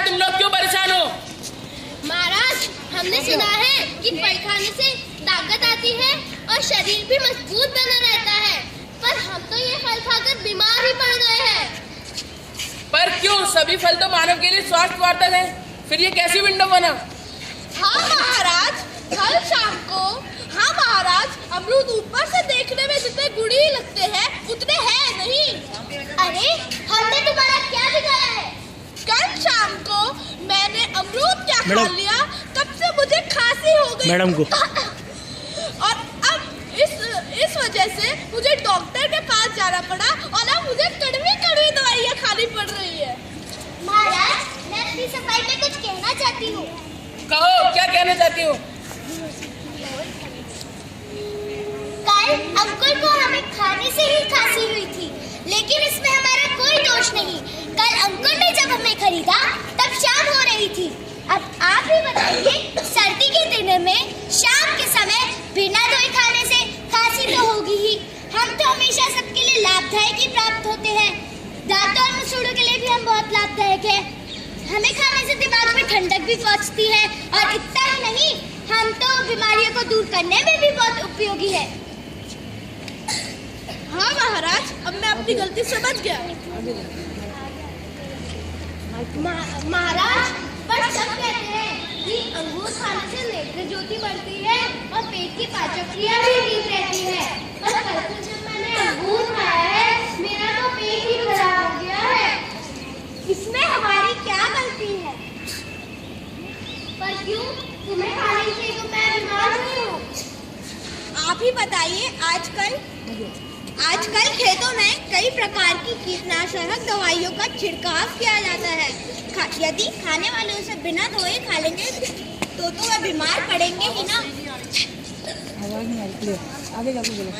तुम लोग क्यों परेशान हो? महाराज, हमने सुना है कि फल खाने से ताकत आती है और शरीर भी मजबूत बना रहता है, पर हम तो ये फल खाकर बीमार ही पड़ गए हैं। पर क्यों? सभी फल तो मानव के लिए स्वास्थ्यवर्धक है, फिर ये कैसी विंडो बना? हाँ महाराज, कल शाम को। हाँ महाराज, अमरूद ऊपर से देखने में जितने गुड़ी लगते हैं उतने हैं नहीं। अरे, हमने तुम्हारा क्या बिगाड़ा है? कल शाम को मैंने अमरूद क्या खा लिया, तब से मुझे खांसी हो गई मैडम को। और अब इस वजह से मुझे डॉक्टर के पास जाना पड़ा और अब मुझे कड़वी दवाइयाँ खानी पड़ रही है। महाराज, मैं अपनी सफाई में कुछ कहना चाहती हूँ। कहो, क्या कहना चाहती हो? कल अंकुर को हमें खाने से ही खांसी हुई थी, लेकिन इसमें हमारा कोई दोष नहीं। कल अंकुर ने जब हमें खरीदा तब शाम हो रही थी। अब आप ही बताइए, सर्दी के दिन में शाम के समय बिना धोए खाने से खांसी तो होगी ही। हम तो हमेशा सबके लिए लाभदायक ही प्राप्त होते हैं। दांतों और मसूड़ों के लिए भी हम बहुत लाभदायक है। हमें खाने से दिमाग में ठंडक भी पहुंचती है और इतना ही नहीं, हम तो बीमारियों को दूर करने में भी बहुत उपयोगी है। हाँ महाराज, अब मैं अपनी गलती समझ गया। महाराज, पर सब कहते हैं कि अंगूर खाने से नेत्र ज्योति बढ़ती है और पेट की पाचन क्रिया भी ठीक रहती है। पर कल से जब मैंने अंगूर खाया है, मेरा तो पेट ही खराब हो गया है। इसमें हमारी क्या गलती है? पर क्यों? तुम्हें खाने से तो मैं बीमार नहीं हूँ। आप ही बताइए, आजकल खेतों में कई प्रकार की कीटनाशक दवाइयों का छिड़काव किया जाता है। यदि खाने वाले उसे बिना धोए खा लेंगे तो वह बीमार पड़ेंगे ही ना। आगे जाके बोलो।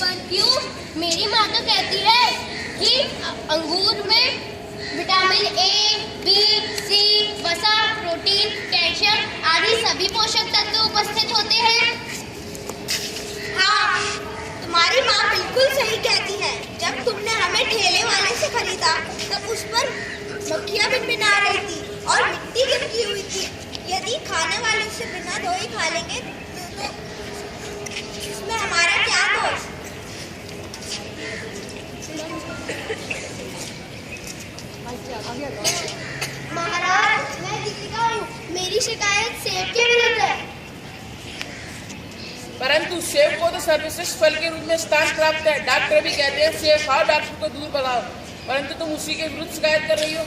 पर क्यों? मेरी माँ तो कहती है कि अंगूर में विटामिन ए, बी, सी, वसा, प्रोटीन, कैल्शियम आदि सभी पोषक तत्व उपस्थित होते हैं। हाँ, तुम्हारी माँ बिल्कुल सही कहती है। जब तुमने हमें ठेले वाले से खरीदा तब उस पर मक्खियाँ भिनभिना रही थी और मिट्टी गिरती हुई थी। यदि खाने वाले उसे बिना धोए खा लेंगे तो इसमें हमारा क्या दोष? महाराज, मैं दीपिका हूँ। मेरी शिकायत सेब के विरुद्ध है। परंतु सेब को तो सर्वश्रेष्ठ फल के रूप में स्थान प्राप्त है। डॉक्टर भी कहते हैं सेब खाओ, डॉक्टर को दूर भगाओ, परंतु तुम उसी के विरुद्ध शिकायत कर रही हो।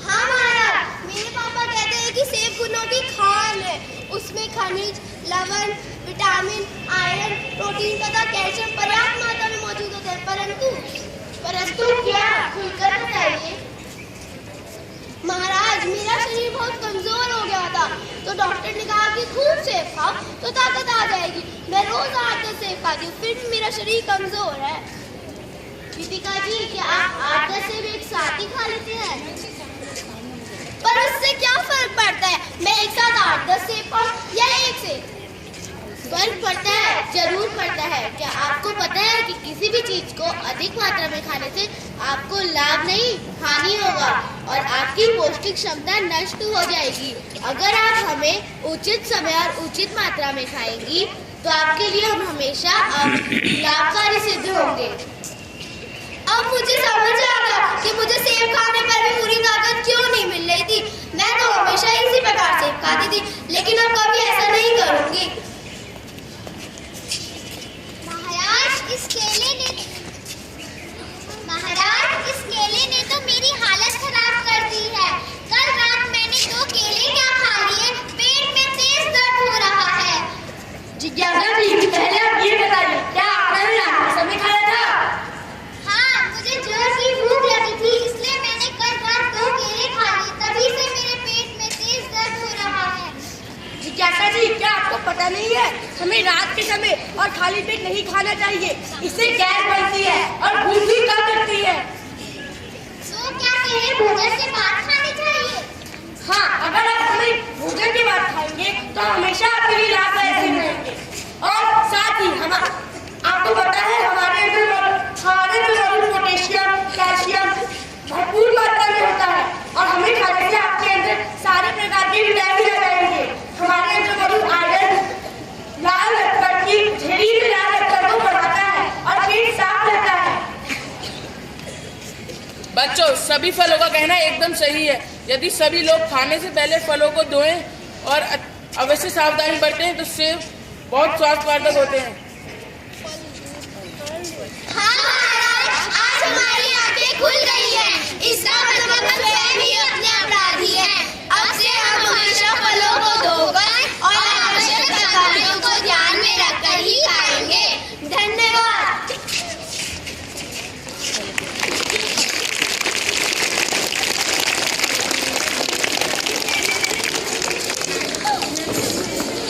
हाँ महाराज, मेरे पापा कहते हैं कि सेब गुणों की खान है। उसमें खनिज, लवण, विटामिन, आयरन, प्रोटीन तथा कैल्शियम पर्याप्त मात्रा में मौजूद होते हैं। परंतु क्या? खुलकर बताइए। महाराज, मेरा शरीर बहुत कमजोर हो गया था, तो डॉक्टर ने कहा कि खूब सेब खाओ तो ताकत आ जाएगी। मैं रोज 8-10 सेब खाती हूँ, फिर भी मेरा शरीर कमजोर है। दीपिका जी, क्या आप 8-10 सेब एक साथ ही खा लेते हैं? पर उससे क्या फर्क पड़ता है? मैं एक साथ 8-10 सेब खाऊं या एक सेब? फर्क पड़ता है, जरूर पड़ता है। क्या आपको पता है कि किसी भी चीज को अधिक मात्रा में खाने से आपको लाभ नहीं, हानि होगा और आपकी पौष्टिक क्षमता नष्ट हो जाएगी। अगर आप हमें उचित समय और उचित मात्रा में खाएंगी तो आपके लिए हम हमेशा लाभकारी सिद्ध होंगे। अब मुझे समझ आ गया कि मुझे सेब खाने पर भी पूरी ताकत क्यों नहीं मिल रही थी। मैं तो हमेशा इसी प्रकार सेब खाती थी, लेकिन अब कभी ऐसा नहीं करूंगी। महाराज, इस केले ने तो मेरी हालत खराब कर दी है। कल रात मैंने 2 केले क्या खा लिए, पेट में तेज दर्द हो रहा है। जिज्ञासा जी, पहले आप ये बताइए, क्या आपने रात समय खाया था? हाँ, मुझे जोर की भूख लगी थी, इसलिए मैंने कल रात 2 केले खा लिए। तभी से मेरे पेट में तेज दर्द हो रहा है। जिज्ञासा जी, क्या आपको पता नहीं है, हमें रात के समय और खाली पेट नहीं खाना चाहिए। इससे गैस बनती है और भूख भी कम करती है। तो क्या केले भोजन के बाद खाने चाहिए? हाँ, अगर आप हमें भोजन के बाद खाएंगे तो हमेशा आपके लिए लाभदायक रहेंगे। और साथ ही हम आपको पता है हमारे अंदर पोटेशियम, कैल्शियम भरपूर सभी फलों का कहना एकदम सही है। यदि सभी लोग खाने से पहले फलों को धोएं और अवश्य सावधानी बरतें तो सेब बहुत स्वास्थ्यवर्धक होते हैं। हाँ महाराज, आज हमारी आंखें खुल गई है। इसका मतलब हम स्वयं ही